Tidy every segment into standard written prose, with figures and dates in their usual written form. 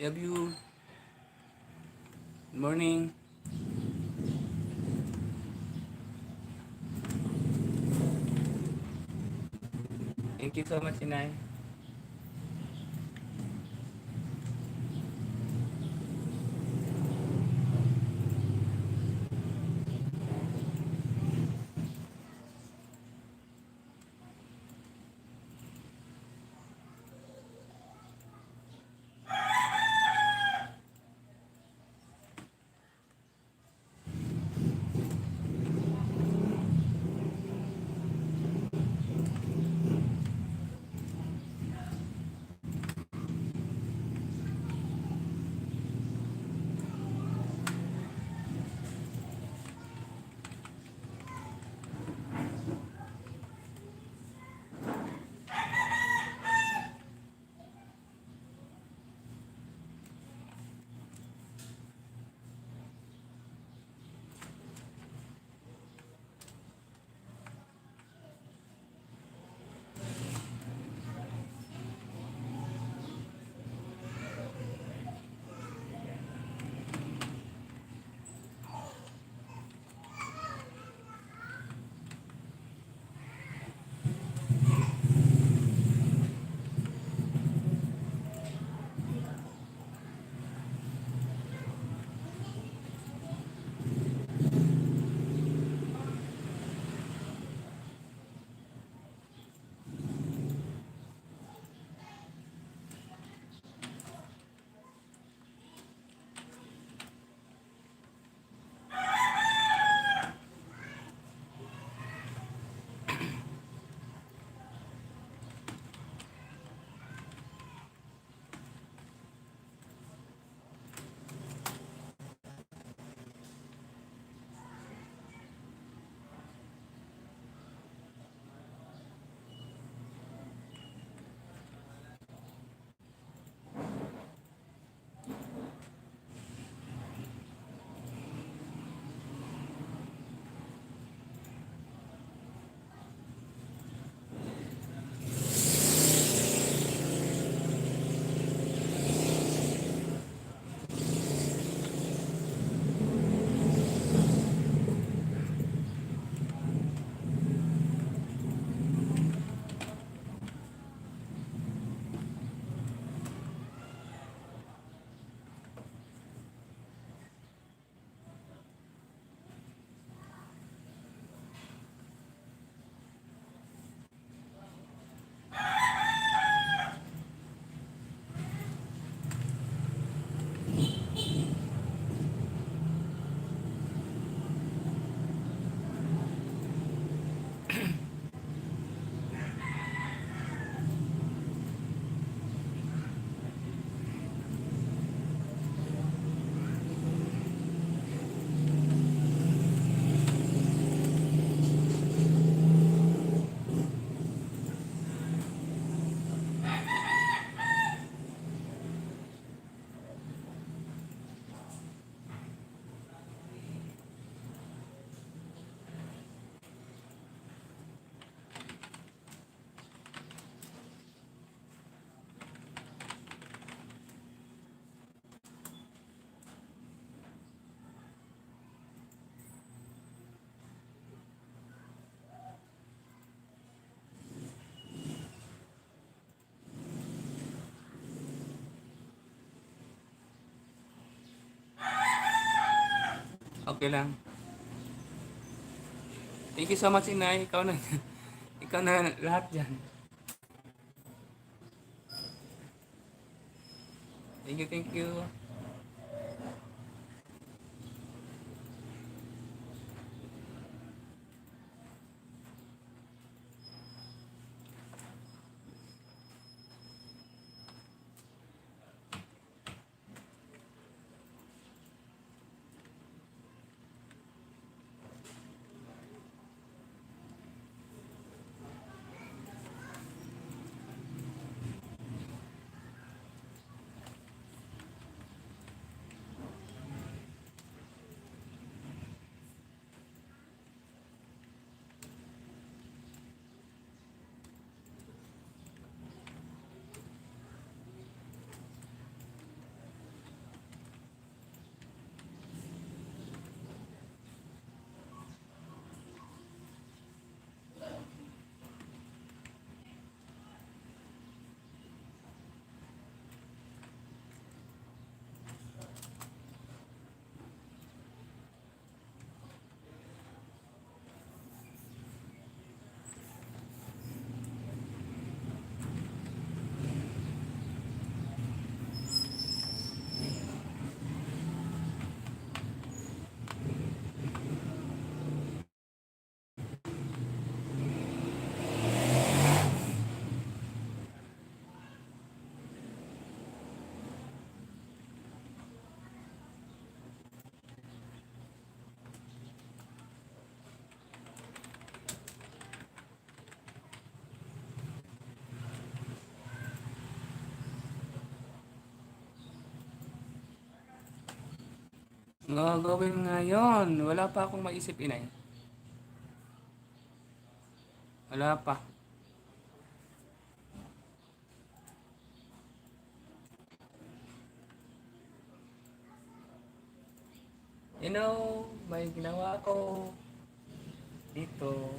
Love you. Good morning. Thank you so much, Inay. Okay lang. Thank you so much, Inay. Ikaw na, ikaw na lahat dyan. Thank you, thank you. Gagawin ngayon. Wala pa akong maisip, inay. Wala pa. You know, may ginawa ko dito.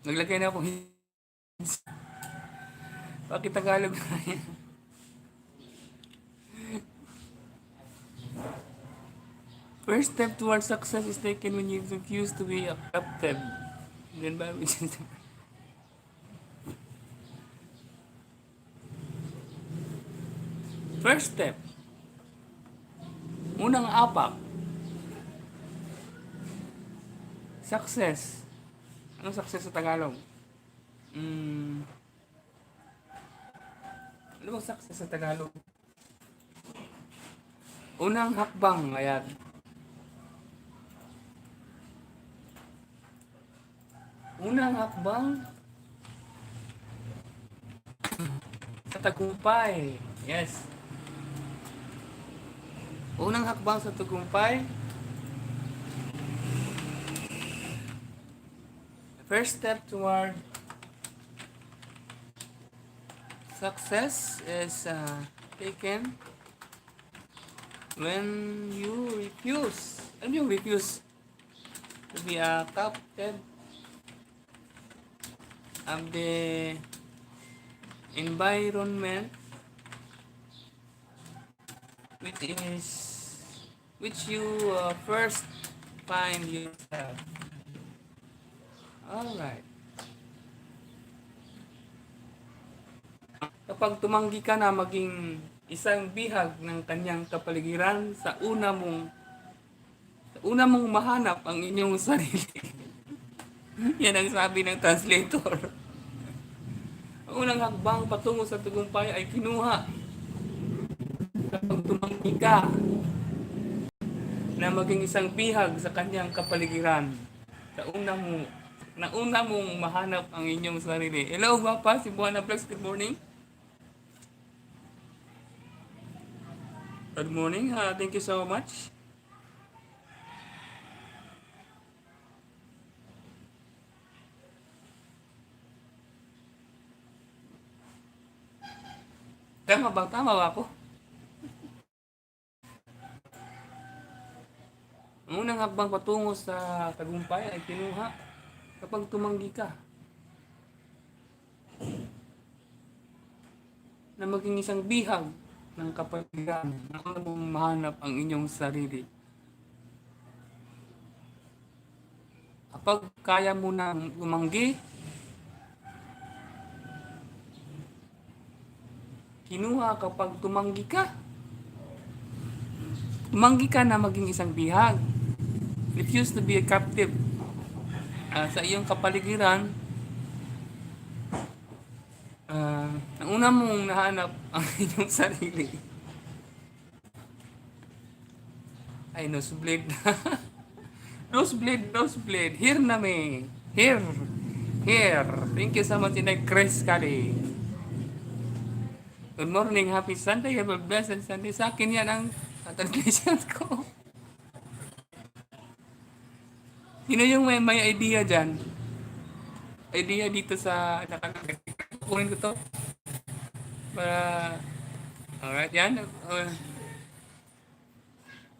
Naglagay na ako hints. Bakit Tagalog na yan? First step towards success is taken when you refuse to be accepted. Then ba? First step. Unang apak. Success. Anong success sa Tagalog? Ano bang success sa Tagalog? Unang hakbang. Ayan. Unang hakbang sa tagumpay. Yes. Unang hakbang sa tagumpay. First step toward success is taken when you refuse. Ano yung refuse? To be accepted of the environment which you first find yourself. Alright. Kapag tumanggi ka na maging isang bihag ng kanyang kapaligiran sa una mong mahanap ang inyong sarili. Yan ang sabi ng translator. Ang unang hakbang patungo sa tagumpay ay kinuha kapag tumanggi ka na maging isang bihag sa kanyang kapaligiran sa una mong mahanap ang inyong sarili. Hello, Papa, si Buana Flex, good morning. Good morning, thank you so much. Tama ba ako? Ang unang hakbang patungo sa tagumpay ay kinuha kapag tumanggi ka na maging isang bihag ng kapaligiran na mong mahanap ang inyong sarili. Kapag kaya mo nang tumanggi, kinuha kapag tumanggi ka Tumanggi ka na maging isang bihag. Refuse to be a captive sa iyong kapaligiran. Ang una mong nahanap ang inyong sarili. Ay, nosebleed. nosebleed. Here na me. Here. Here. Thank you so much, Inay Chris Kali. Good morning, happy Sunday, have a blessed Sunday. Sa akin yan ang translation ko. Sino yung may idea dyan? Idea dito sa nakalagay. Kunin ko to. Para, alright, yan.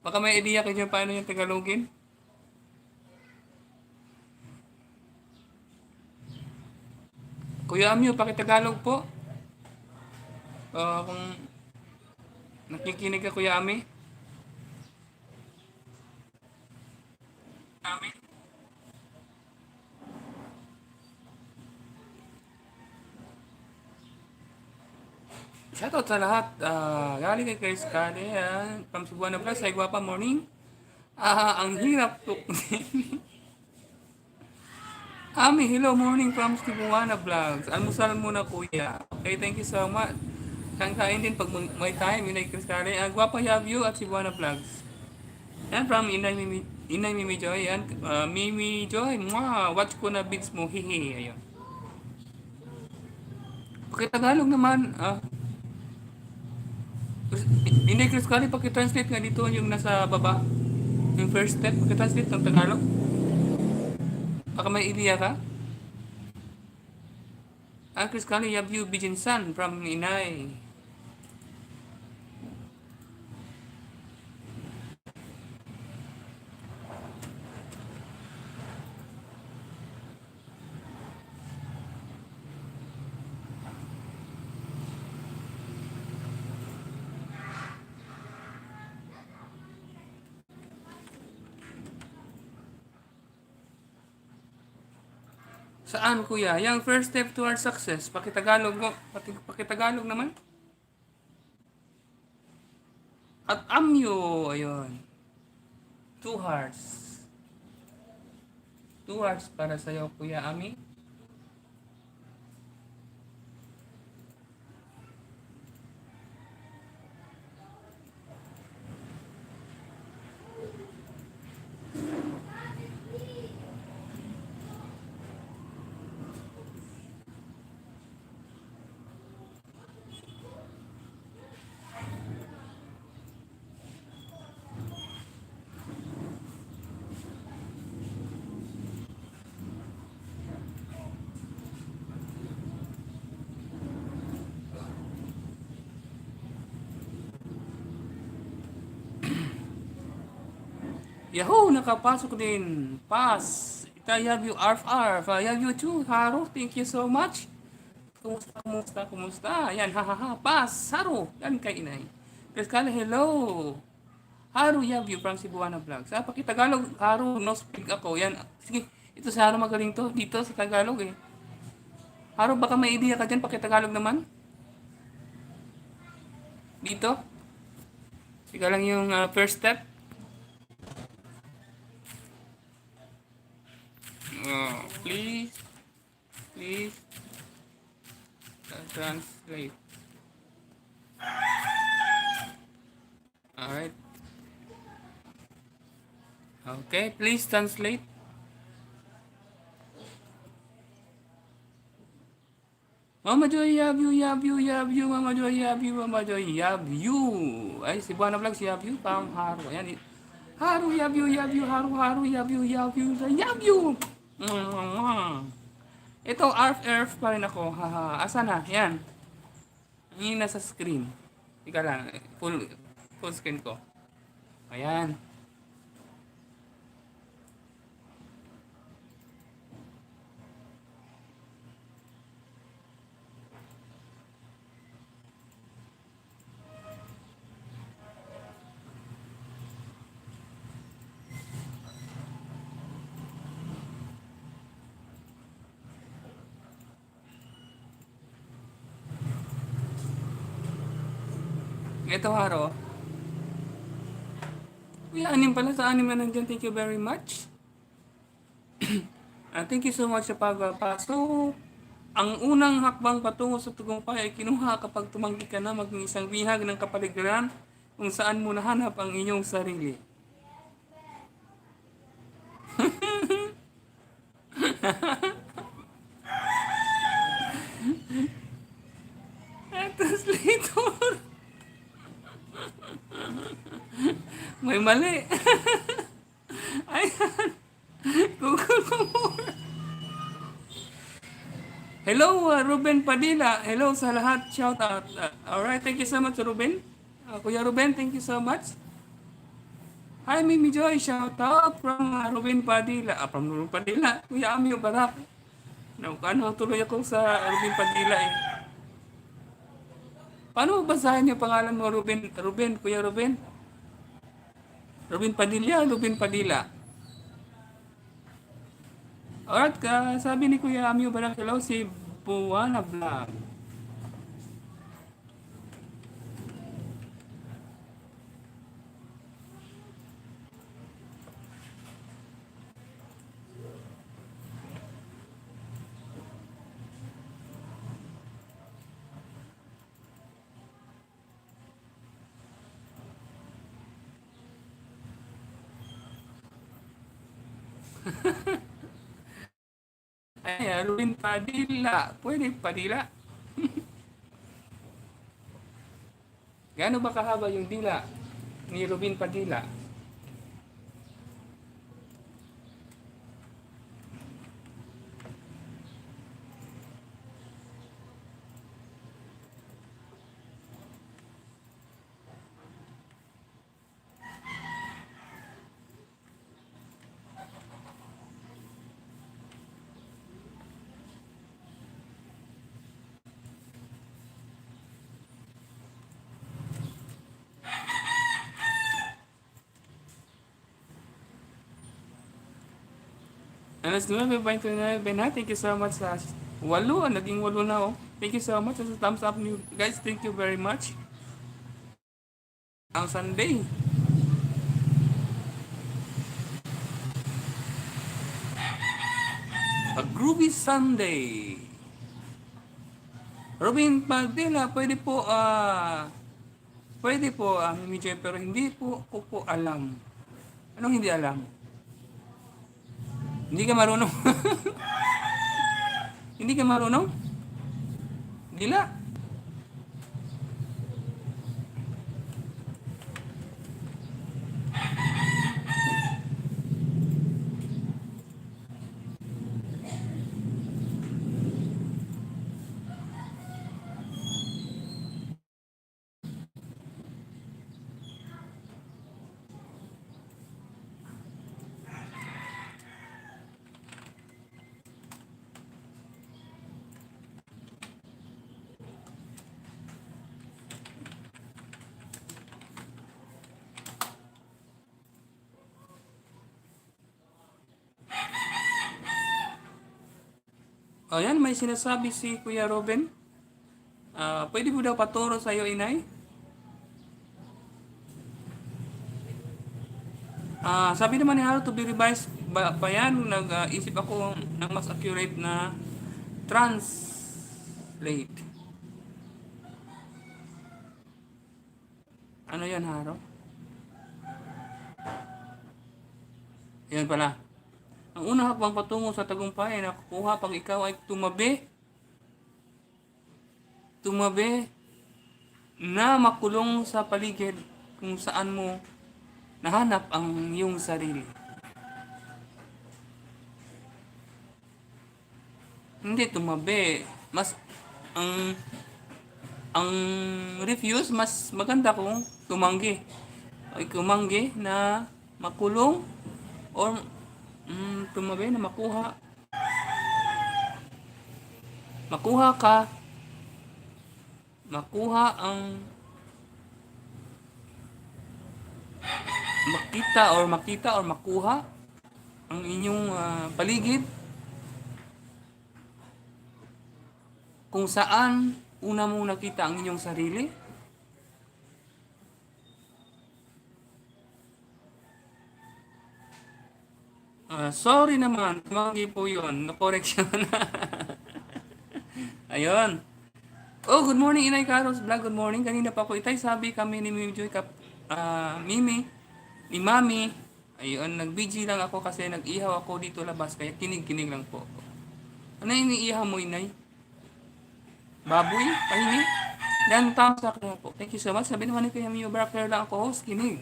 Baka may idea kayo dyan paano yung Tagalogin. Kuya Amyo, pakitagalog po. Kung nakikinig ka, Kuya Ami. Shoutout sa lahat. Galing kay Chris Kade. From Cebuana Plus. Ay, Guapa, morning. Ang hirap to. Ami, hello, morning from Cebuana Vlogs. Almusal muna, kuya. Okay, thank you so much. Kain din pag may time. Inay Chris Kade. Guapa, have you at Cebuana Vlogs. Yan, from Inay Mimi Joy. Yan, Mimi Joy. Watch ko na beats mo. Hihi. Ayun. Pakitagalog naman. Hindi, Chris Kali, pakitranslate nga dito yung nasa baba. Yung first step, pakitranslate ng Tagalog. Baka may idea ka? Chris Kali, have you Bijinsan from Inay? Saan, kuya? Yung first step towards success. Pakitagalog mo. Pakitagalog naman. At amyo. Ayun. 2 hearts. 2 hearts para sa'yo, Kuya Ami. Yahoo! Nakapasok din. Pass. I have you, Arf Arf. I have you too, Haro. Thank you so much. Kumusta? Yan, ha. Pass. Haro. Yan kay Inay. Chris Kala, hello. Haro, have you from Cebuana Vlogs. Pakitagalog, Haro, no speak ako. Yan. Sige, ito si Haro magaling to. Dito sa Tagalog eh. Haro, baka may idea ka dyan. Pakitagalog naman. Dito. Sige lang yung first step. Please translate. Alright. Okay, please translate. Mama Joy, have you. Mama Joy, have you. Ay, si Buana Vlogs, have you. Pang Haro. Ayan. Haro, have you. Haro, have you. Ito, Earth pa rin ako. Haha. Asa na? Yan. Yung nasa screen. Ika lang. Full screen ko. Ayan. Ito, Haro. Kuya, anim pala sa anim na nandiyan. Thank you very much. Thank you so much sa pagpasok. Ang unang hakbang patungo sa tagumpay ay kinuha kapag tumanggi ka na maging isang bihag ng kapaligiran kung saan mo nahanap ang inyong sarili. Translator, may mali. Ayan, Google mo muna. Hello, Ruben Padilla. Hello sa lahat. Shout out. Alright, thank you so much, Ruben. Kuya Ruben, thank you so much. Hi, Mimi Joy. Shout out from Ruben Padilla. From Ruben Padilla. Kuya Amio Barak. Tuloy ako sa Ruben Padilla eh. Paano basahin yung pangalan mo, Ruben? Ruben, Kuya Ruben? Ruben Padilla, Ruben Padilla. Alright, sabi ni Kuya Amio Barak, hello si Buwana Vlog. Ay, Ruben Padilla. Pwede Padilla. Gaano ba kahaba yung dila ni Ruben Padilla? Alas 9:29 na. Thank you so much sa walo. Naging walo na oh. Thank you so much sa thumbs up niyo. Guys, thank you very much. Ang Sunday. A groovy Sunday. Robin Padilla, pwede po, Mimi Joy, pero hindi po alam. Anong hindi alam? Hindi ka marunong? Hindi ka marunong? Dila? Ayan, may sinasabi si Kuya Robin. Pwede mo daw paturo sa iyo, inay? Sabi naman ni Haro to be revised pa yan. Nag-isip ako ng mas accurate na translate. Ano yan, Haro? Yan pala. Ang unang hakbang patungo sa tagumpay ay nakukuha pag ikaw ay tumabi na makulong sa paligid kung saan mo nahanap ang iyong sarili. Hindi tumabi. Mas ang refuse mas maganda kung tumanggi. Ay kumanggi na makulong or tumabi na makuha ang makita or makuha ang inyong paligid kung saan una mong nakita ang inyong sarili. Sorry naman, tumanggi po yun. Na-correction na. Ayun. Oh, good morning, Inay Carlos Vlog. Good morning. Kanina pa po itay sabi kami ni Mimi Joy Mimi, ni Mami. Ayun, nag-BG lang ako kasi nag-ihaw ako dito labas. Kaya kinig-kinig lang po. Ano yung iniihaw mo, Inay? Baboy? Pahingi? Dan tao sa akin po. Thank you so much. Sabi naman ni Kuya Mio Bracker lang ako host. Kinig.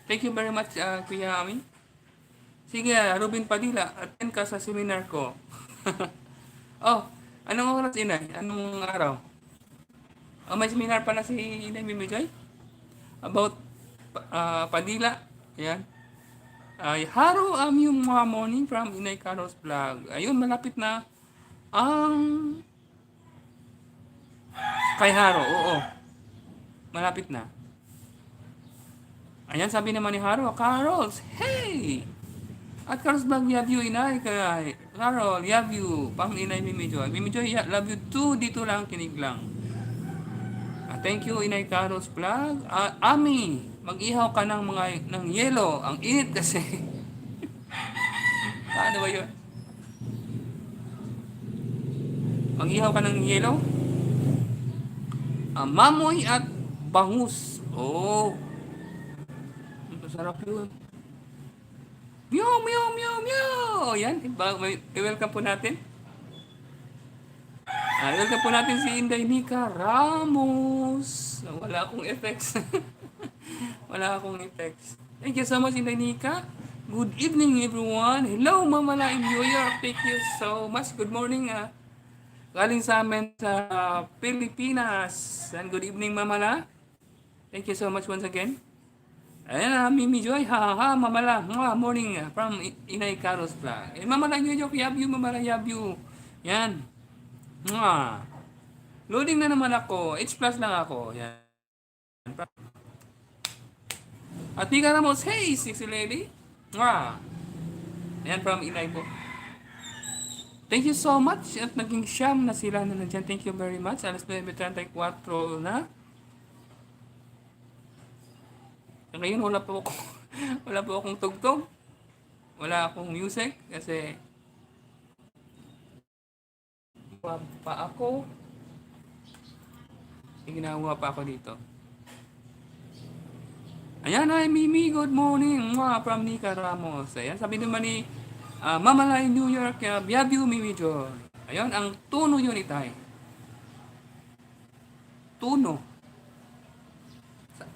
Thank you very much, Kuya Ami. Sige, Ruben Padilla. Attend ka sa seminar ko. Oh, anong oras, Inay? Anong araw? Oh, may seminar pala si Inay Mimigay about Padilla. Ayan. Haro yung mga morning from Inay Carlos Vlog. Ayun, malapit na ang kay Haro. Oo, malapit na. Ayan, sabi naman ni Haro, Carols, hey! At Carlos Vlog, love you, Inay. Kay Carol, love you. Pang Inay Mimi Joy. Mimi Joy, love you too. Dito lang, kinig lang. Thank you, Inay Carlos Vlog. Ami, mag-ihaw ka ng yelo. Ang init kasi. Paano ba yun? Mag-ihaw ka ng yelo? Mamoy at bangus. Oh. Masarap yun. Meow, meow, meow, meow. Yan, i-welcome po natin. Welcome po natin si Inday Nika Ramos. Wala akong effects. Wala akong effects. Thank you so much, Inday Nika. Good evening, everyone. Hello, Mama La in New York. Thank you so much. Good morning. Galing sa amin sa Pilipinas. And good evening, Mama La. Thank you so much once again. Ayan, Mimi Joy, ha, Mama La, morning from Inay Carlos Vlog. Mama La, New York, love you, Mama La, love you. Yan. Loading na naman ako, H plus lang ako. Yan. At Nika Ramos, hey, sexy lady. Ayan, from Inay po. Thank you so much. At naging siyam na sila na nandiyan. Thank you very much. Alas 9:34 na. Ngayon wala po akong tugtog. Wala akong music kasi pa ako. Ginawa pa ako dito. Ayan, hi Mimi, good morning. From Nika Ramos. Ayan, sabi naman ni Mama La in New York, love you, Mimi Joy. Ayan, ang tuno yun itay. Tuno.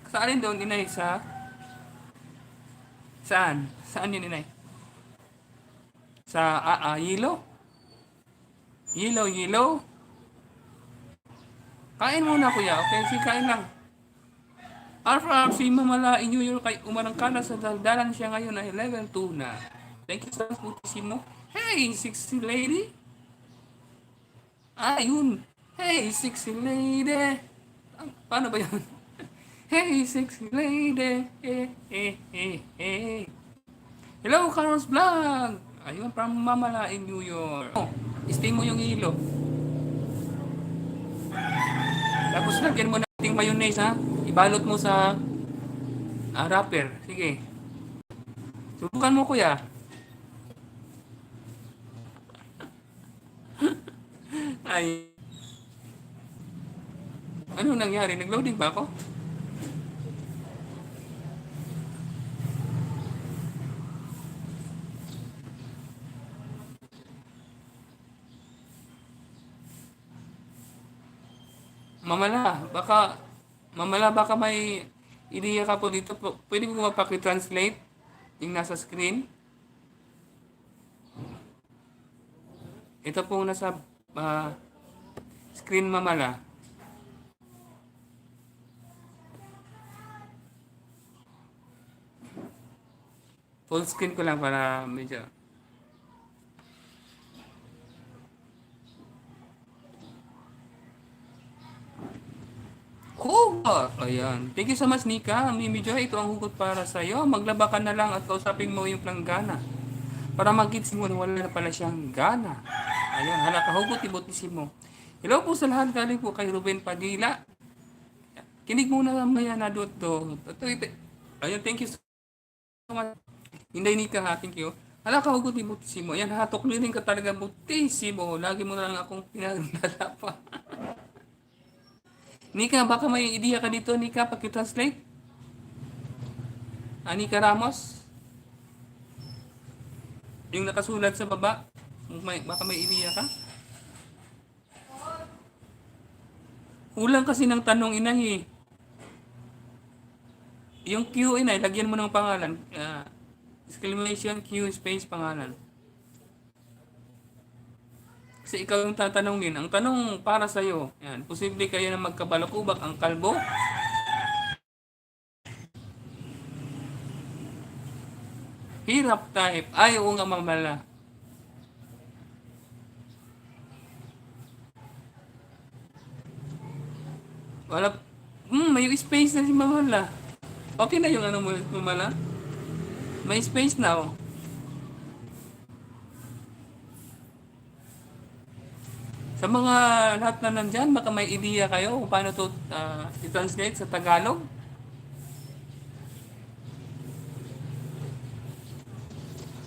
Saan doon, Inay? Saan? Saan yun, Inay? Sa yelo? Yelo? Kain muna, kuya. Okay, sige, kain lang. Si Mama La in New York ay umarangkada sa daldalan siya ngayon ay level 2 na. Thank you so much, Putissimo. Hey, sexy lady. Yun. Hey, sexy lady. Paano ba yun? Hey, sexy lady. Hello, Carlos Vlog. Ayun, from Mama La in New York. Steam mo yung hilo. Tapos lagyan mo nating mayonnaise, ha? Ibalot mo sa wrapper. Sige. Subukan mo, kuya. Ay. Ano nangyari? Nag-loading ba ako? Mamala, baka may ideya ka po dito. Pwede mo mapaki-translate yung nasa screen. Ito po nasa screen, Mamala. Full screen ko lang para medyo. Ayan. Thank you so much, Nika. Mimi Joy, ito ang hugot para sa iyo. Maglaba ka na lang at kausapin mo yung planggana. Para mag-gets mo na wala na pala siyang gana. Ayan, halaka hugot, ibotisin mo. Hello po sa lahat. Galing po kay Ruben Padilla. Kinig muna mamaya na doon. Ayun, thank you so much. Hindi ni ka ha, thank you. Hala ka hugot ni Butisimo. Yan, hatok lirin ka talaga Butisimo. Lagi mo na lang akong pinagdala pa. Nika, baka may ideya ka dito, Nika, pag-translate? Nika Ramos? Yung nakasulat sa baba? Baka may ideya ka? Kulang kasi ng tanong inay eh. Yung Q inay, lagyan mo ng pangalan. Exclamation Q space pangalan. Kasi ikaw yung tatanungin. Ang tanong para sa'yo, yan, posible kayo na magkabalakubak ang kalbo? Hirap type. Ay, oo nga mamala. Wala, may space na si mamala. Okay na yung ano mo, mamala? May space na oh. Sa mga lahat na nandyan, baka may ideya kayo kung paano to i-translate sa Tagalog.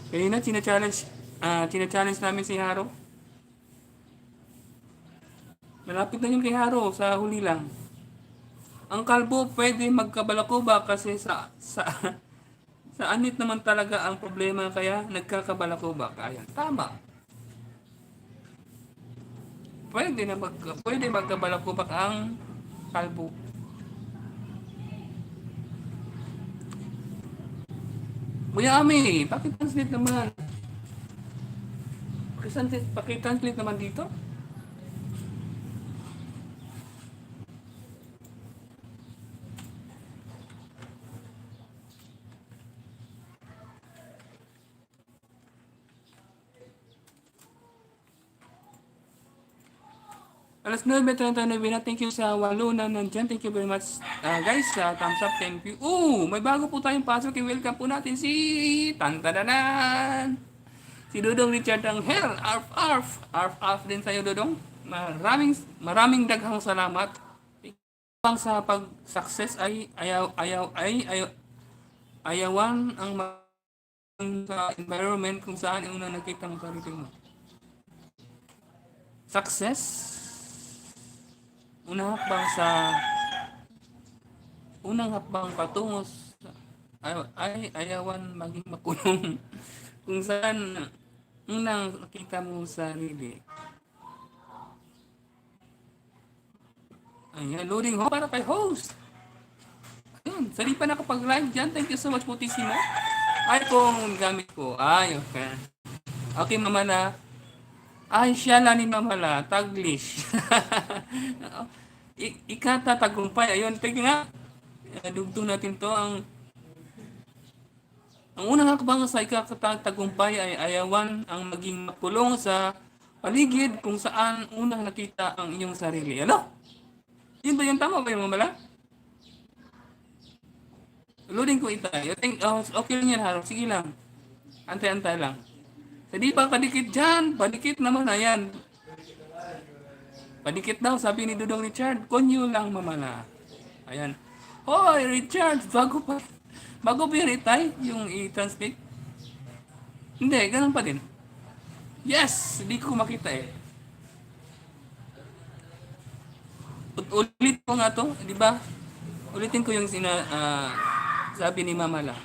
Kaya na, tina-challenge namin si Haro. Malapit na yung kay Haro, sa huli lang. Ang kalbo pwede magkabalakuba kasi sa anit naman talaga ang problema kaya nagkakabalakuba. Kaya tama. Pwede magkabalakubak ang kalbo. Kuya Ami, pakitranslate naman. Pakitranslate naman dito. Alas 9:39 na. Thank you sa walo na nandyan. Thank you very much. Guys, thumbs up. Thank you. May bago po tayong pasok. Welcome po natin si Tantadanan. Si Dodong Richard Angel. Arf, arf. Arf, arf din sa'yo, Dodong. Maraming daghang salamat. Ang sa pag-success ay ayawan ang sa environment kung saan yung unang nakita mo sarili mo. Success unang hakbang patungo sa ayawan maging makulong kung saan unang nakita mo sarili. Ayan, loading ho para kay host. Ayun, sali pa nakapag-live dyan. Thank you so much, Putisimo. iPhone gamit ko. Ay, okay. Okay, mamala. Ay, siya lang ni mamala. Taglish. Ikata tagumpay. Ayun, tignan nga. Dugtong natin to. Ang unang hakbang sa ikakatagumpay ay ayawan ang maging makulong sa paligid kung saan unang nakita ang iyong sarili. Ano? Yun ba yung tama ba yung mamala? Loading ko itay. Okay lang yan, Harap. Sige lang. Antay-antay lang. Hindi pa kadikit dyan. Padikit naman. Ayan. Padikit daw, sabi ni Dudong Richard. Konyo lang, mamala. Ayan. Hoy, Richard, bago pa yun itay, yung i-translate. Hindi, ganun pa din. Yes! Hindi ko makita eh. Ulit ko nga to, di ba? Ulitin ko yung sabi ni Mamala.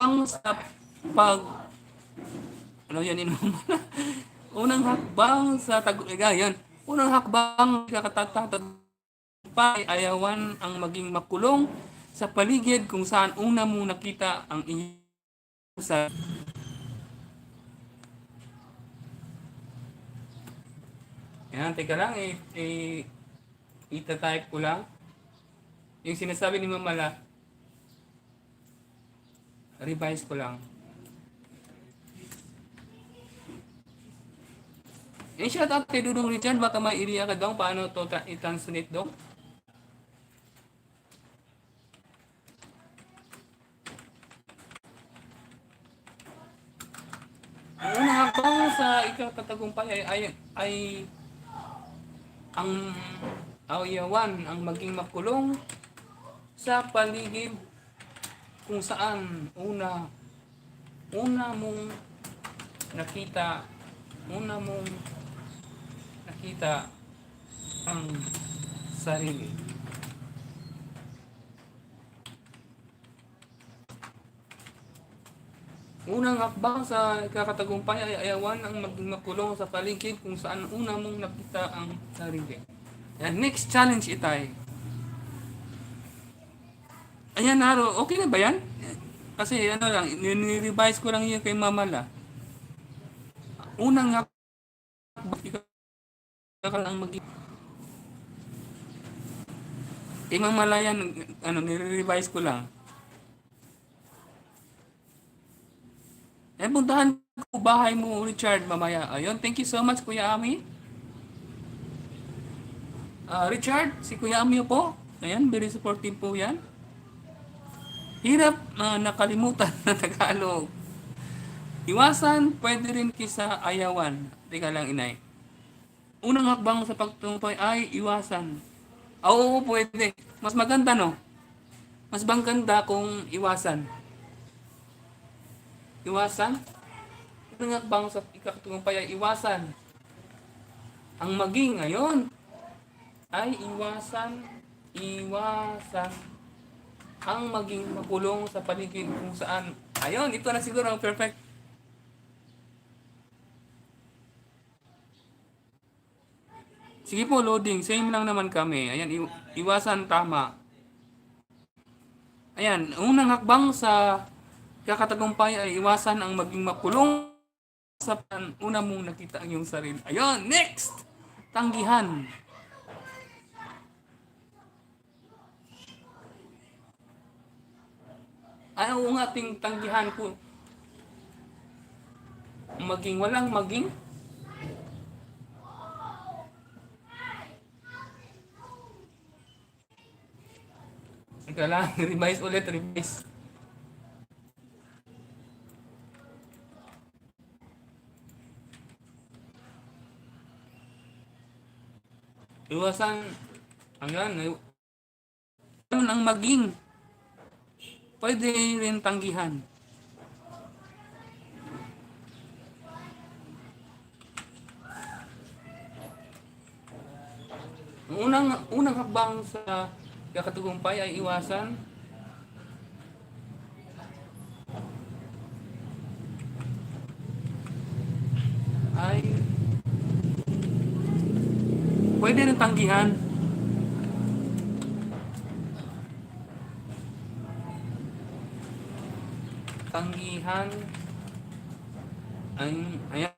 Ang sa ano yan ni Mamala? Unang hakbang sa yan. Unang hakbang kakatatagumpay ayawan ang maging makulong sa paligid kung saan una mo nakita ang iyong sa yan, teka lang, ita-type ko lang. Yung sinasabi ni Mamala, revise ko lang. Shout out kay Dudong Richard, baka may idea ka daw paano to i-translate daw. Ang unang hakbang sa ikakatagumpay ay ang ayawan ang maging makulong sa paligid kung saan una mong nakita, una mong nakita ang sarili. Unang hakbang sa ikakatagumpay ay ayawan ang maging makulong sa paligid kung saan una mong nakita ang sarili. Yan, next challenge itay. Ayan, Naro, okay na ba yan? Kasi ano lang, nirevise ko lang yun kay Mama La. Unang hakbang, ikaw ka lang maging... Kay Mama La yan, ano, nirevise ko lang. Puntahan ko bahay mo, Richard, mamaya. Ayun, thank you so much, Kuya Ami. Richard, si Kuya Ami po. Ayan, very supportive po yan. Hirap nakalimutan na Tagalog. Iwasan, pwede rin kisa ayawan. Teka lang, inay. Unang hakbang sa pagtumpay ay iwasan. Oo, pwede. Mas maganda, no? Mas maganda kung iwasan. Iwasan? Unang hakbang sa ikakatumpay ay iwasan. Ang maging, ayon, ay iwasan ang maging makulong sa paligid kung saan. Ayun, ito na siguro ang perfect. Sige po, loading. Same lang naman kami. Ayan, iwasan, tama. Ayan, unang hakbang sa kakatagumpay ay iwasan ang maging makulong sa una mong nakita ang iyong sarili. Ayun, next! Tanggihan. Ano ang ating tanggihan ko? Maging walang maging? Ika lang, revise ulit, revise. Iwasan, ano ang maging? Pwede rin tanggihan. Unang hakbang sa kakatagumpay ay iwasan ay pwede rin tanggihan. Tanggihan ay ayan.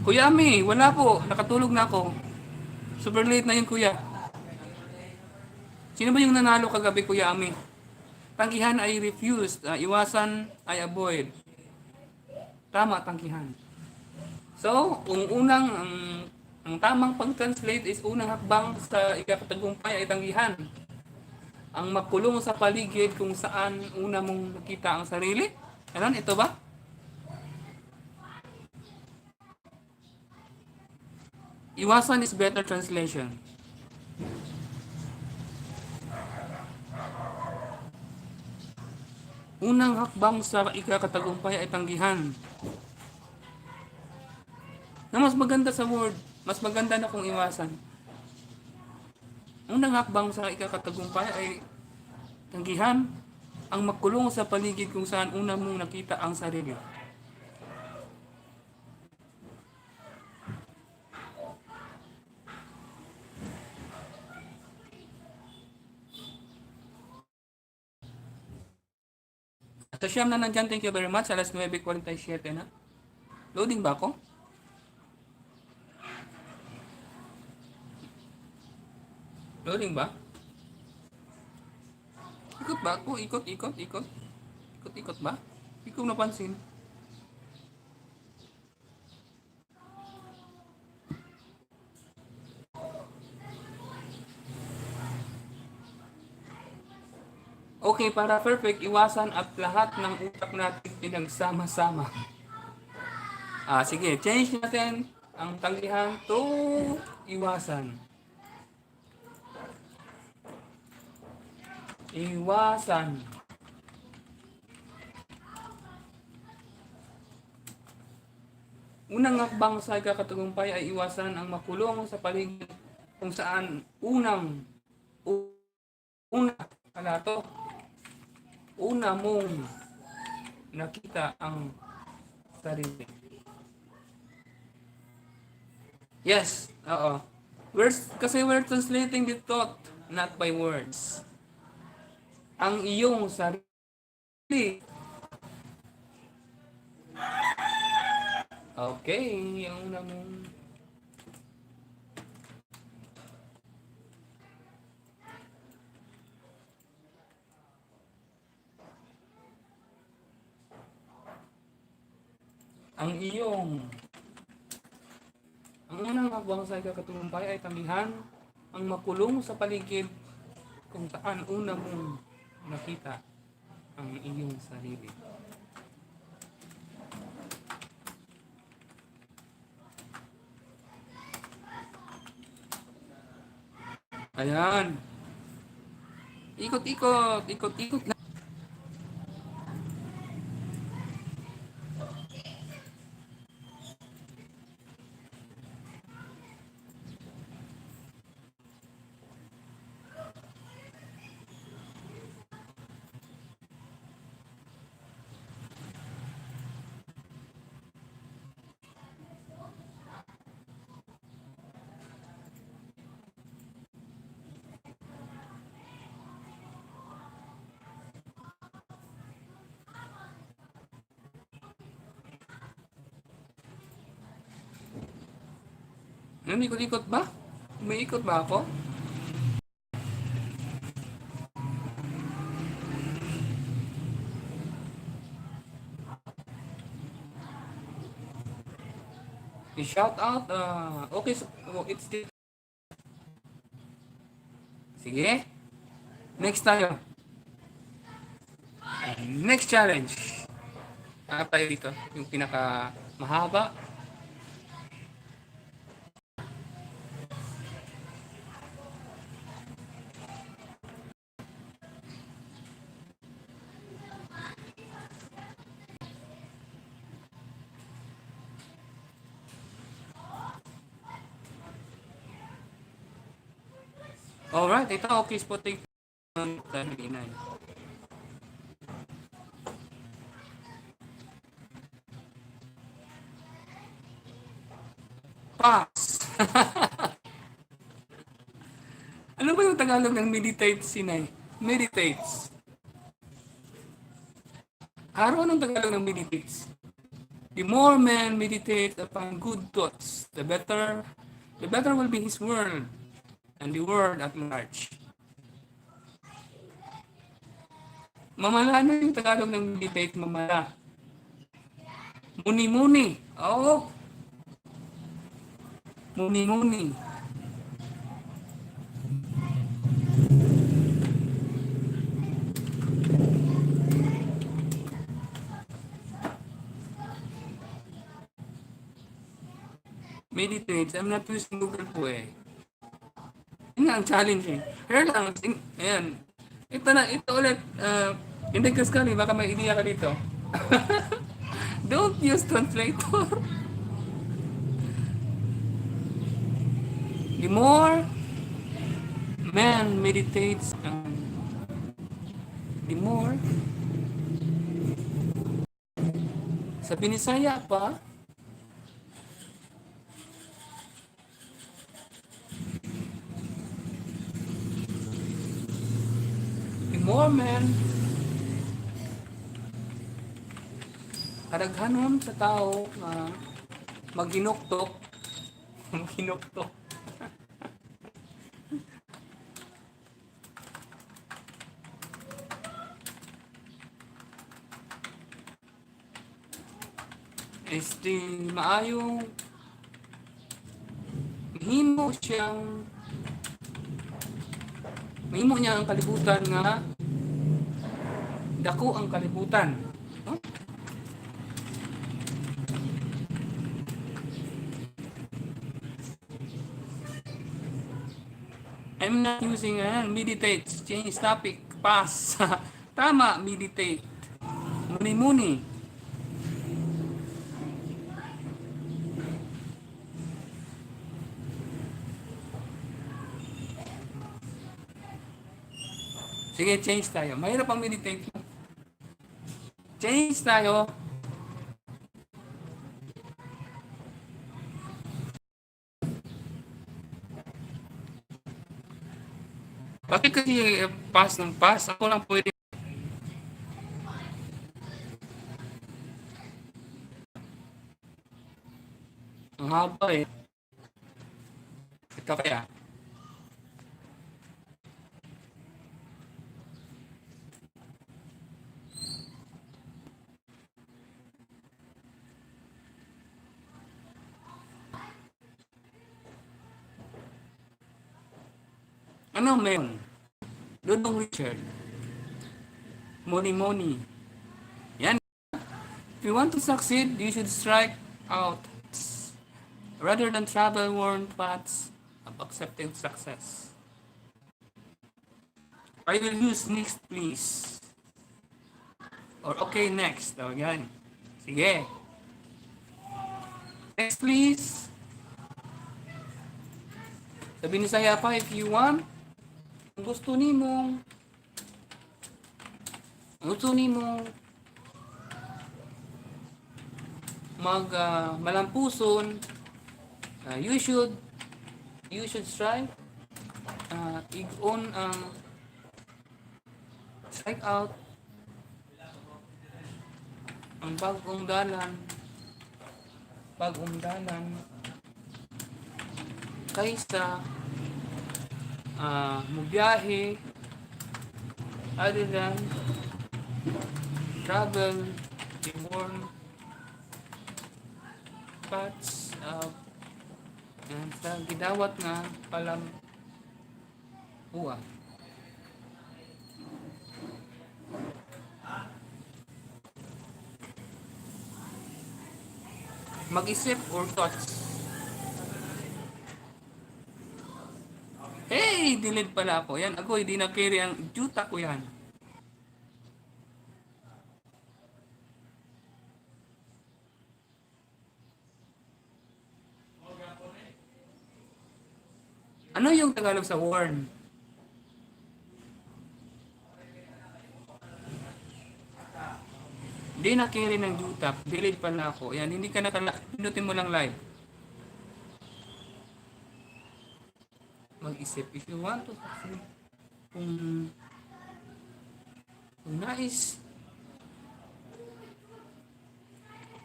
Kuya Ami, wala po. Nakatulog na ako. Super late na yun, Kuya. Sino ba yung nanalo kagabi, Kuya Ami? Tanggihan ay refused. Iwasan ay avoid. Tama, tanggihan. So, ang tamang pag-translate is unang hakbang sa ikakatagumpay ay tanggihan. Ang makulong sa paligid kung saan una mong nakita ang sarili. Ano, ito ba? Iwasan is better translation. Unang hakbang sa ikakatagumpay ay tanggihan. Na mas maganda sa word, mas maganda na kung iwasan. Unang hakbang sa ikakatagumpay ay tanggihan. Ang makulong sa paligid kung saan una mong nakita ang sarili. Sa siyam na nandyan, thank you very much. Alas 9:47 na. Loading ba ako? Loading ba? Ikot ba ako? Ikot ba? Hindi ko napansin. Okay, para perfect, iwasan at lahat ng utak natin pinagsama-sama. Sige, change natin ang tanggihan to iwasan. Iwasan. Unang hakbang sa ikakatagumpay ay iwasan ang makulong sa paligid kung saan una, kalato, una mong nakita ang sarili. Yes, oo. Words, kasi we're translating the thought, not by words. Ang iyong sarili. Okay, yung una mong ang iyong ang unang hakbang sa ikakatagumpay ay tamihan ang makulong sa paligid kung saan una mong nakita ang iyong sarili. Ayan. Ikot-ikot, ikot-ikot na. Ikot-ikot ba? May ikot ba ako? I-shout out, okay, so, it's still. Sige. Next tayo. Next challenge. Tayo dito. Yung pinaka mahaba. Alright, ito okay spotting. Pass. Ano ba yung Tagalog ng meditate, Sinay? Meditates. Araw ng Tagalog ng meditates. The more man meditates upon good thoughts, the better will be his world and the world at large. Mamala, ano yung Tagalog ng meditate? Mamala. Muni-muni. Oo. Muni-muni. Meditate. I'm not using Google po eh. Yun nga ang challenge eh. Here lang. Ayan. Ito ulit. Hindi kaskali. Baka may idea ka dito. Don't use translator. The more man meditates, the more sa Binisaya pa, the more man kadaghanon sa tao maghinuktok maghinuktok maayong mahimo niya ang kalibutan nga dako ang kalibutan. Huh? I'm not using meditate, change topic. pass. Tama, meditate. Muni-muni. Sige, change tayo. Mahirap ang meditate. Change tayo. Bakit kasi pass ng pass? Ako lang pwede. Ang haba eh. Ito kaya. Ano meron? Dudong Richard. Moni-moni. Yan. If you want to succeed, you should strike out rather than travel worn paths of accepting success. I will use next please. Or okay next. O yan. Sige. Next please. Sabi ni Saya pa, if you want, kung gusto nimo malampuson, you should strike strike out ang bagong dalan kaysa mubiyahe other than travel the worn paths of sa gidawat nga palambuan. Mag-isip or thoughts. Hey, delete pala ako. Yan, ako hindi na carry ang juta ko yan. Ano yung Tagalog sa warn? Hindi na carry ng juta. Delete pala ako. Yan, hindi ka pinutin mo lang live. Mag-isip. If you want to succeed, kung nais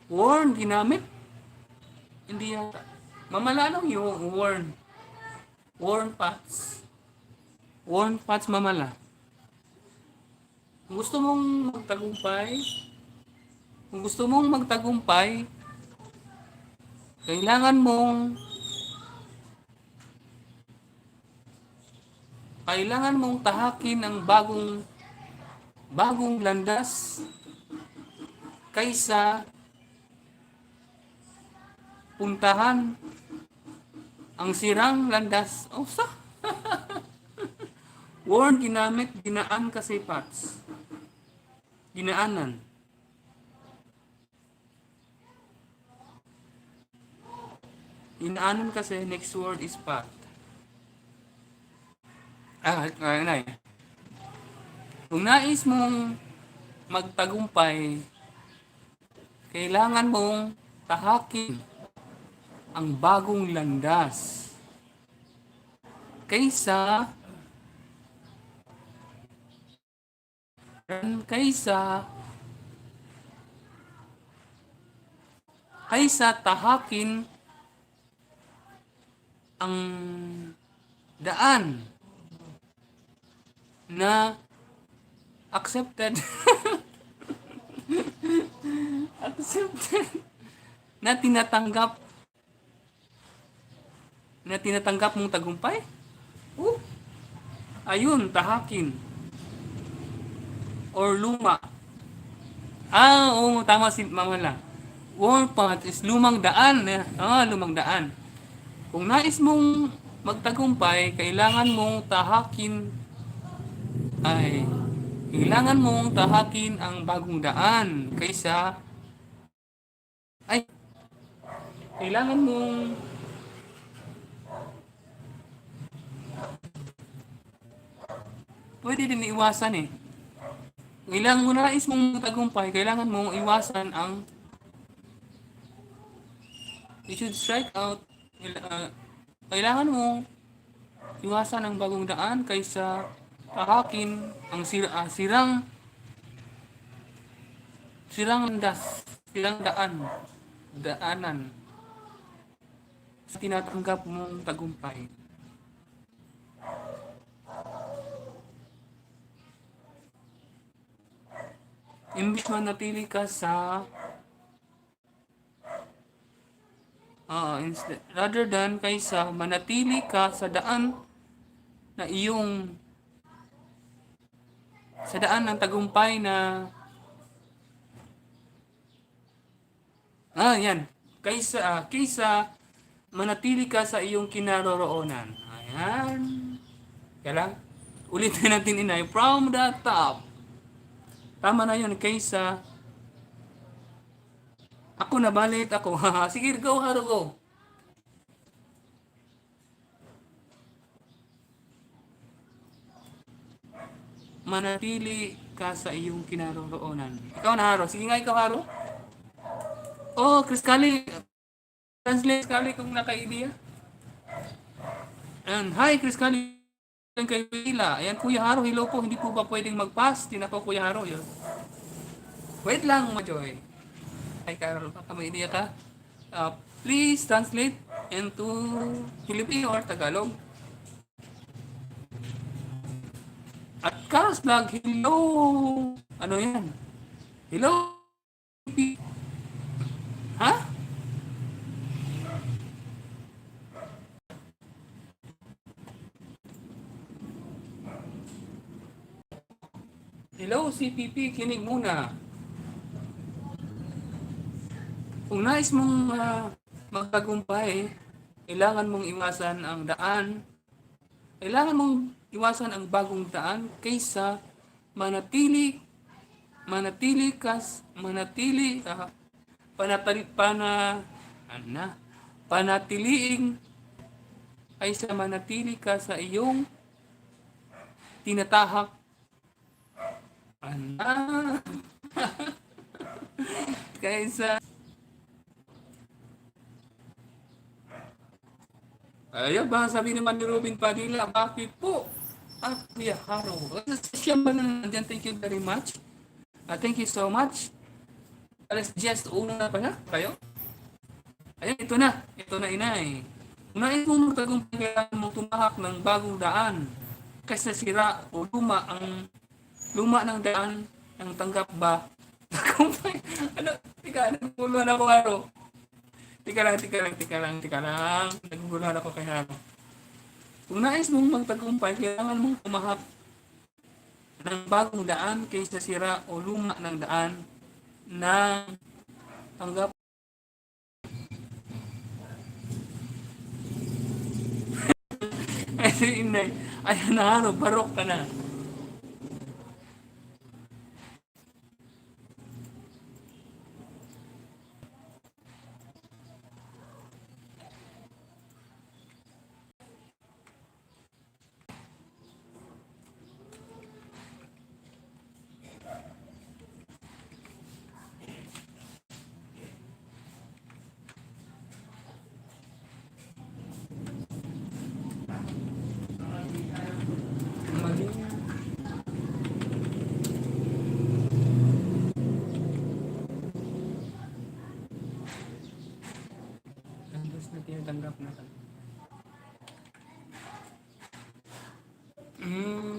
warn ginamit, hindi yata mamalalong yung warn paths mamala. Kung gusto mong magtagumpay, kailangan mong tahakin ang bagong landas kaysa puntahan ang sirang landas. Word ginamit, ginaan kasi paths. Ginaanan. Ginaanan kasi next word is path. Kung nais mong magtagumpay, kailangan mong tahakin ang bagong landas kaysa tahakin ang daan na accepted na tinatanggap mong tagumpay. Ayun, tahakin or luma. Oo, tama si Mamala. Worn path is lumang daan. Lumang daan. Kung nais mong magtagumpay, kailangan mong tahakin Kailangan mong tahakin ang bagong daan kaysa ay kailangan mong pwede din iwasan eh. Kailangan mo nais mong tagumpay, kailangan mong iwasan ang you should strike out kailangan mong iwasan ang bagong daan kaysa tahakin ang sirang daanan sa tinatanggap mong tagumpay. Imbis manatili ka sa rather than kaysa manatili ka sa daan na iyong sa daan ng tagumpay na yan kaysa manatili ka sa iyong kinaroroonan. Ayan. Kaya lang, ulitin natin inay from the top. Tama na yun, kaysa ako nabalit ako. Sige, go, Haro, go. Manatili ka sa iyong kinaroroonan. Ikaw na, Haro. Sige nga, ikaw, Haro. Oh, Chris Kali. Translate Kali kung naka-idea. And hi, Chris Kali. Kay Wila. Ayan, Kuya Haro. Hello po. Hindi po ba pwedeng mag-pass? Tinako, Kuya Haro. Yun. Wait lang, Majoy. Hi, Carol. Baka may idea ka. Please translate into Filipino or Tagalog. At Carl's Vlog, hello! Ano yan? Hello? Ha? Hello, CPP, kinig muna. Kung nais mong magtagumpay, kailangan mong iwasan ang daan. Kailangan mong iwasan ang bagong daan kaysa manatili panatiliing kaysa manatili ka sa iyong tinatahak kaysa ayun ba sabi naman ni Robin Padilla, bakit po? Kuya Haro. Siya ba na nandiyan? Thank you very much. Thank you so much. Alas just una na pala kayo. Ayun, ito na. Ito na inay. Unahin mo magtagumpay, kailangan mong tumahak ng bagong daan. Kaysa sira o luma ng daan ng tanggap ba? Tagumpay. Ano? Tika, naguguluhan ako, Haro. Tika lang. Naguguluhan ako kay Haro. Kung nais mong magtagumpay, kailangan mong tumahak ng bagong daan kaysa sira o luma ng daan ng tanggap. Ayan na, Haro, barok ka na. Tinatanggap natin.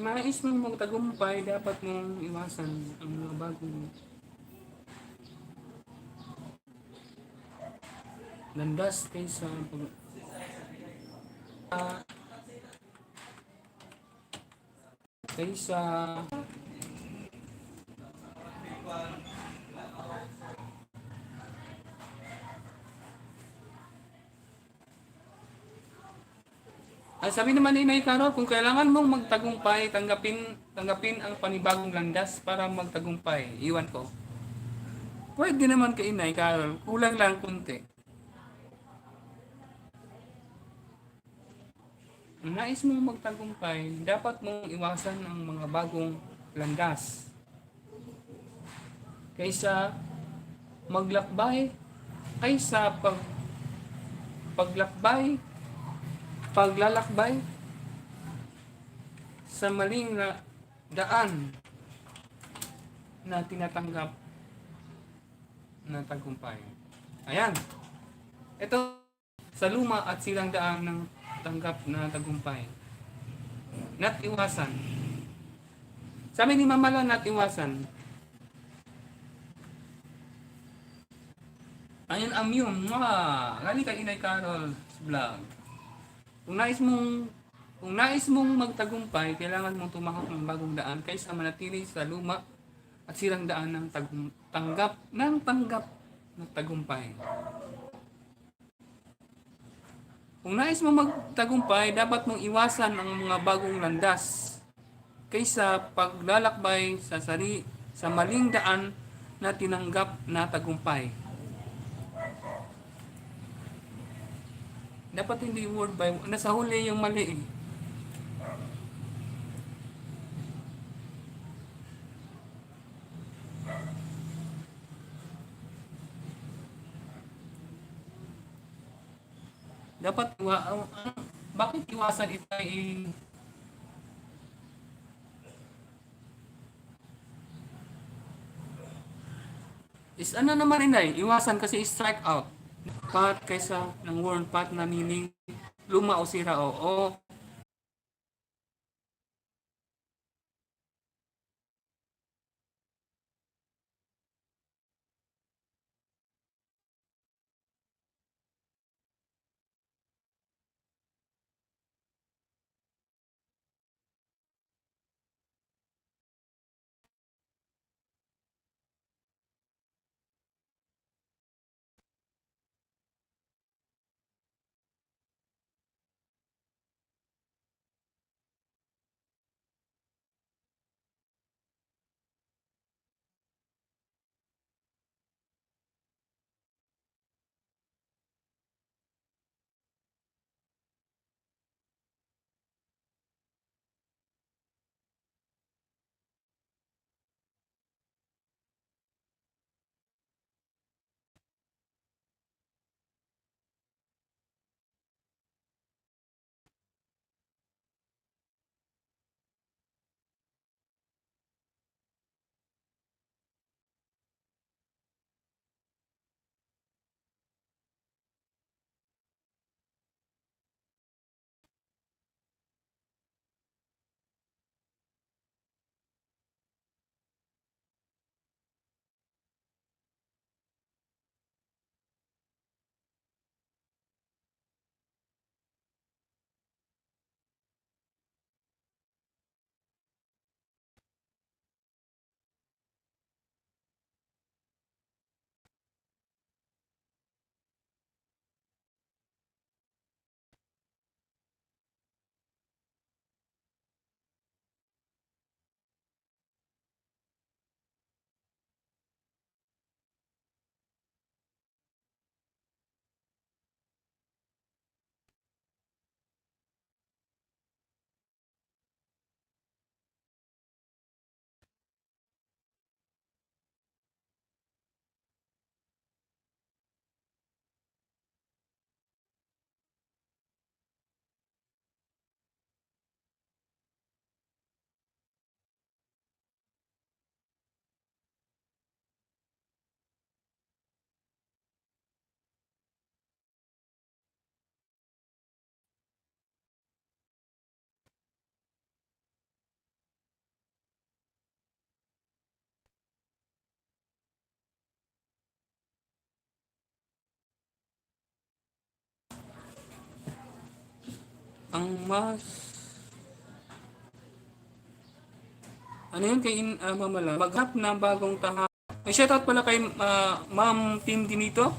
Nais mong magtagumpay, dapat mong iwasan ang mga bagong landas kaysa Ang sabi naman ni Inay Carol, kung kailangan mong magtagumpay, tanggapin ang panibagong landas para magtagumpay. Iwan ko. Pwede naman kay Inay Carol, kulang lang kunti. Kung nais mong magtagumpay, dapat mong iwasan ang mga bagong landas. Kaysa maglakbay, kaysa paglakbay, paglalakbay sa maling na daan na tinatanggap na tagumpay. Ayan. Ito sa luma at silang daan ng tanggap na tagumpay. Not iwasan. Sabi ni Mama Lan, not iwasan. Ayun ang yun. Galing kay Inay Carol vlog. Kung nais mong magtagumpay, kailangan mong tumahak ng bagong daan kaysa manatili sa luma at silang daan ng tanggap na tagumpay. Kung nais mong magtagumpay, dapat mong iwasan ang mga bagong landas kaysa paglalakbay sa maling daan na tinanggap na tagumpay. Dapat hindi word by word. Nasa huli yung mali eh. Dapat bakit iwasan ito is ano naman inay, iwasan kasi strike out. Path kaysa ng word path na meaning luma o sira o ang mas ano yun kay Mama Lan, maghanap ng bagong tahanan. May shoutout pala kay Ma'am Team Dinito.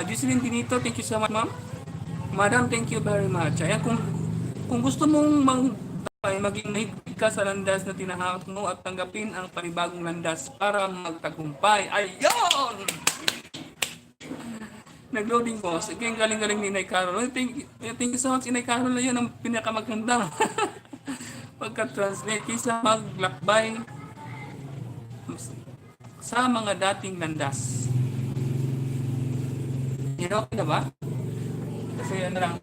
Jocelyn Dinito, thank you so much ma'am. Madam, thank you very much. Ayan, kung Kung gusto mong maging mahigpit ka sa landas na tinahak mo at tanggapin ang panibagong landas para magtagumpay. Ayun! Nag-loading po. Sige, ang galing-galing ni Inay Carol. Thank you so much, Inay Carol. Yan ang pinakamaganda. Pagka-translate kaysa maglakbay sa mga dating landas. Yan okay na ba? Kasi ano lang.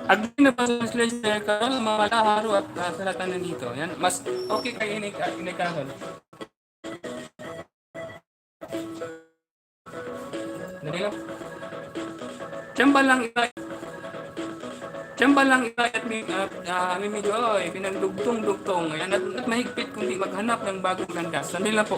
Agree na ba sa translation ni Carol, mga laharo at salatan na dito? Yan, mas okay kay Inay Carol. Dali lang. Tsamba lang iba at medyo pinagdugtong-dugtong. Ayan, at mahigpit kundi maghanap ng bagong landas. Sandali lang po.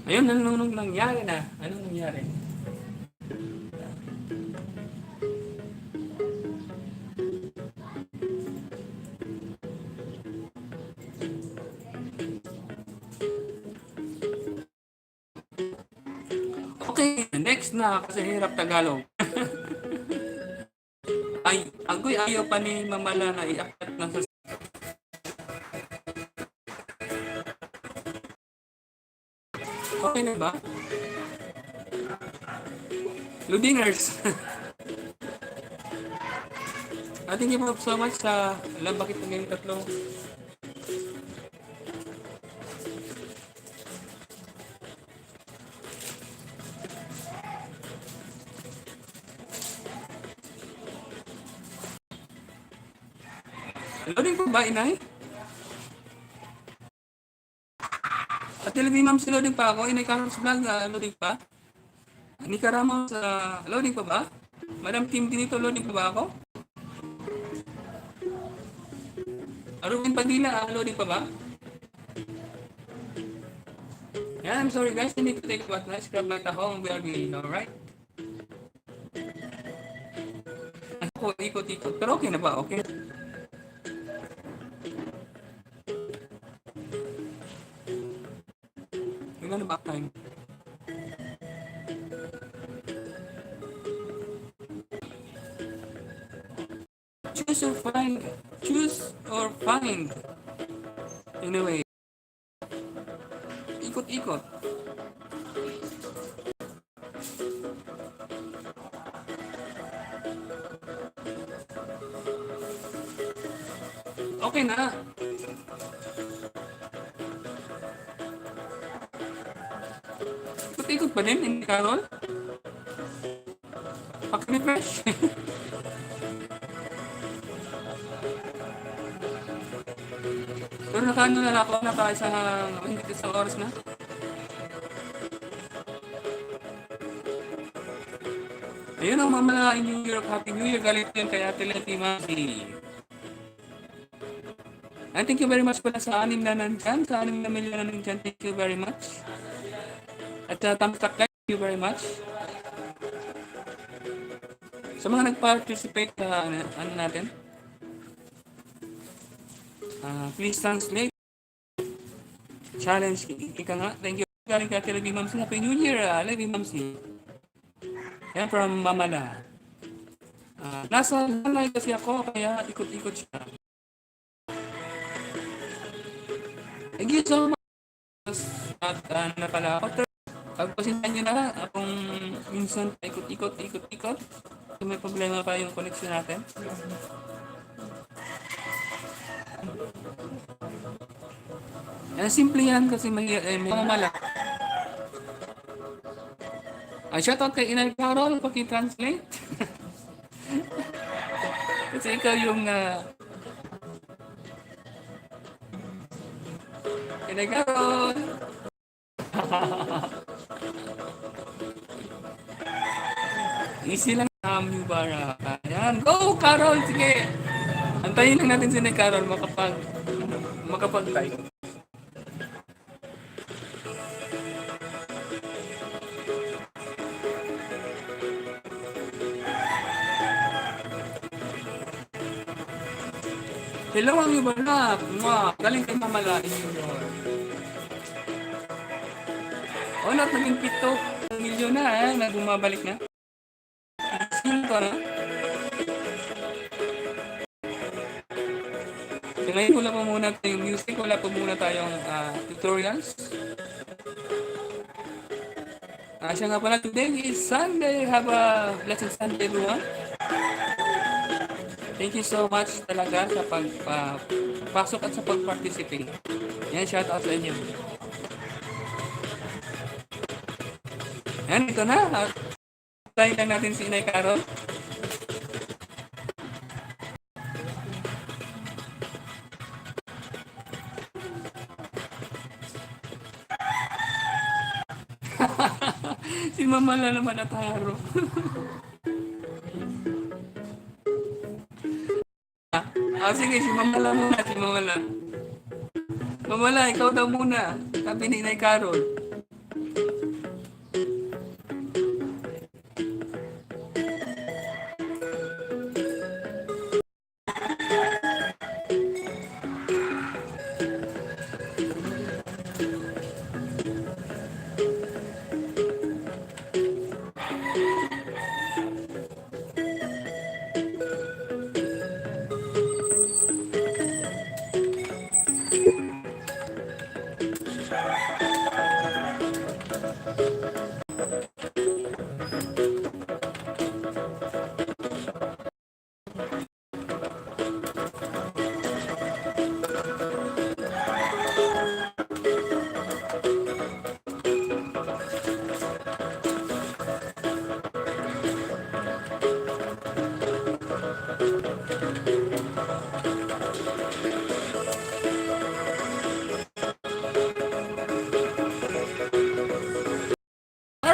Ayun, anong nangyari na? Anong nangyari? Okay, next na kasi hirap Tagalog. Ay, agoy ayaw pa ni Mamala na iakyat na sa... Okay na ba? Ludingers! Thank you po so much sa alam bakit naging tatlo. Loading po ba, inay? At televi ma'am, si loading pa ako. Inay Carlos Vlog, loading pa. Ni Karamo sa loading pa ba? Madam Kim Dinito, loading pa ba ako? Arubin Padilla, loading pa ba? Yeah, I'm sorry guys, I need to take what nice grab at home. We are going, alright? Ako, ikot-ikot. Pero okay na ba? Okay? Yung ano ba time? Choose or find. Choose or find. Anyway. Ikot-ikot. Okay na. Ikot-ikot pa din, hindi Carol? Paki-refresh. Pero nakaano na ako, isang oras na. Ayun ang mamalaking New Year, Happy New Year, galit yun kay Ate Leti Masi. And thank you very much pala sa 6 na nandyan, sa 6 na milyon na nandyan, thank you very much. At sa Tamstak, thank you very much. Sa mga nag-participate sa ano natin, please translate. Challenge, ika nga, thank you. Galing kay Ate Leti Mamsi, Happy New Year, Leti Mamsi. Yan from Mamala. Nasa lalay kasi ako, kaya ikot-ikot siya. Thank you so much. At na pala ako. Pagpasintan nyo na akong minsan ikot-ikot. So, may problema pa yung connection natin. Simple yan kasi may mamala. Shoutout kay Inay Carol, paki-translate. Kasi ikaw yung Inay Carol. Easy lang yung bara. Ayan, go Carol, sige. Antayin lang natin si Inay Carol makapag-type. Hello ang iba na. Galing kay Mamala in New York. Not naging 7 milyon na na bumabalik na. Sino to na? So ngayon wala pa muna tayong music, wala pa muna tayong tutorials. Siya nga pala, today is Sunday. Have a blessed Sunday everyone. Thank you so much talaga sa pagpasok at sa pag-participate. Yan, shout out sa inyo. Yan, ito na. Tayo lang natin si Inay Carol. Si Mamala naman at haro. Sige, si Mamala muna, si Mamala. Mamala, ikaw daw muna. Sabi ni Inay Carol. Arf,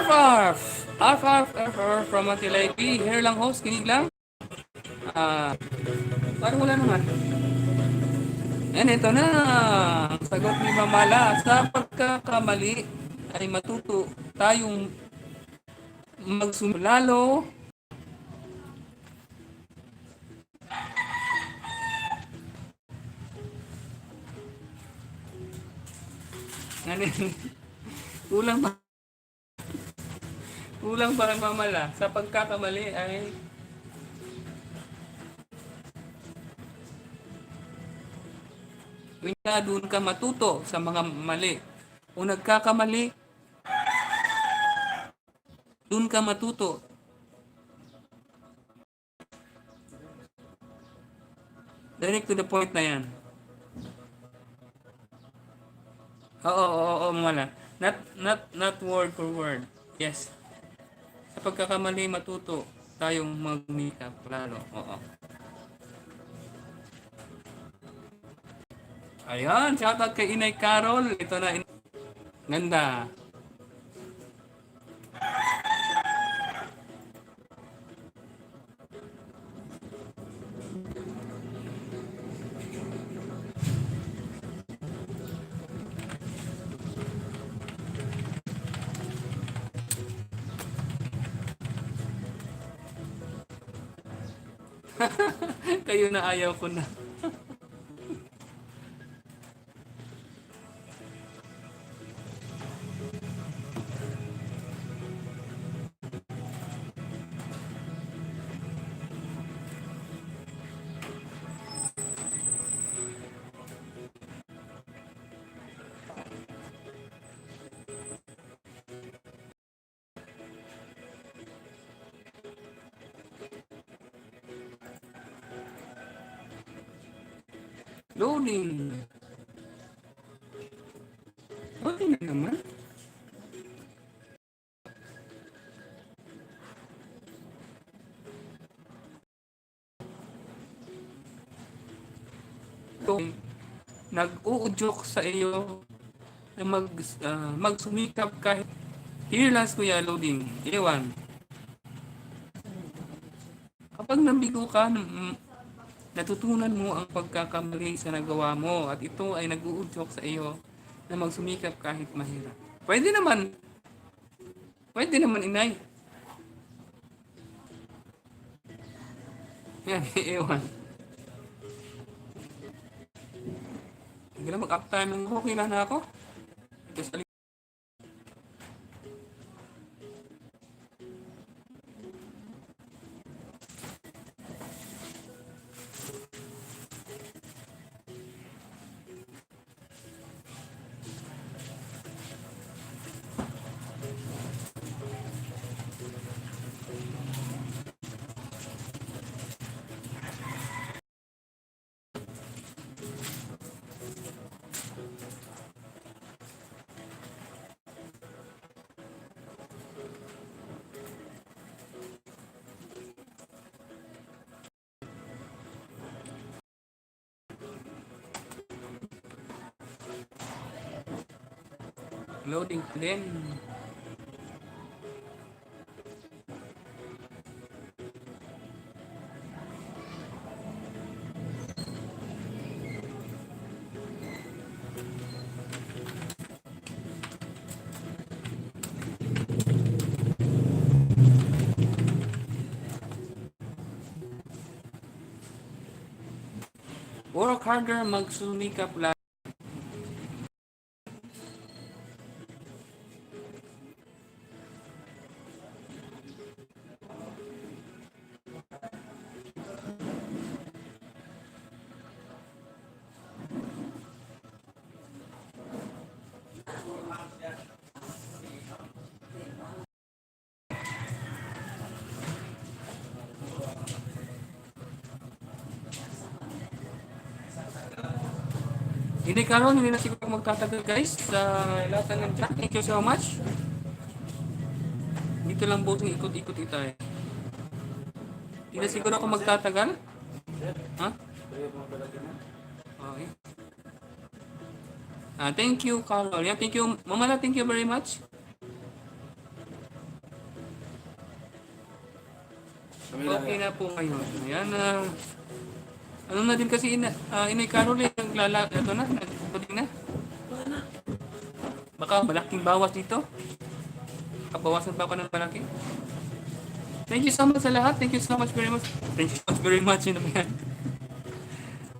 arf! Arf, arf, arf, arf, from Mantilay P. Here lang host, kinig lang. Ah, parang wala naman. And ito na, ang sagot ni Mamala, sa pagkakamali ay matuto tayong magsumulalo. Ano yun? Kulang ba? Kulang parang Mamala. Sa pagkakamali ay doon ka matuto sa mga mali. Kung nagkakamali, doon ka matuto. Direct to the point na yan. Oo, Mamala. Not word for word. Yes. Sa pagkakamali, matuto tayong mag-makeup lalo. Oo. Ayan, shoutout kay Inay Carol. Ito na, ganda. Kayo na ayaw ko na. Loading. Loading na naman. Ito, nag-uudyok sa iyo na magsumikap kahit tearless, kuya. Loading. Ewan. Kapag nabigo ka, natutunan mo ang pagkakamali sa nagawa mo at ito ay nag-uudyok sa iyo na magsumikap kahit mahirap. Pwede naman inay. Yan, ewan. Hindi na mag-up time ng okay na ako. Just loading din. Work harder, magsumikap lang. Hindi karon, hindi na siguro magtatagal guys sa lahat ng chat. Thank you so much. Dito lang buong ikot-ikot ito eh. Hindi na siguro ako magtatagal. Ha? Okay. Thank you, Carol. Yeah, thank you. Mamala, thank you very much. Okay na po ngayon. Ayan, ano na din kasi Inay Carol, ito na, nagputing na. Baka malaking bawas dito. Kabawasan pa ako ng malaki. Thank you so much sa lahat. Thank you so much very much. Thank you so much very much. Yun naman yan.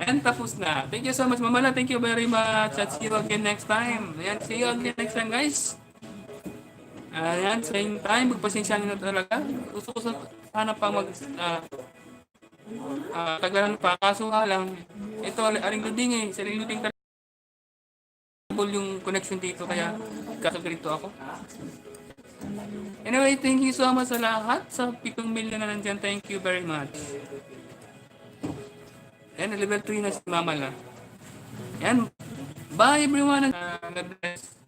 And tapos na. Thank you so much, Mamala. Thank you very much. At see you again next time. Ayan, see you again next time, guys. Ayan, same time. Magpasensya nyo na talaga. Gusto ko sana pa tagalan pa. Kaso nga lang, ito, aring luding eh. Sa aring luding talaga yung connection dito. Kaya kakagrito ako. Anyway, thank you so much sa lahat. Sa 7 million na nandyan, thank you very much. Ayan, level 3 na si Mama na. Ayan, bye everyone. God bless.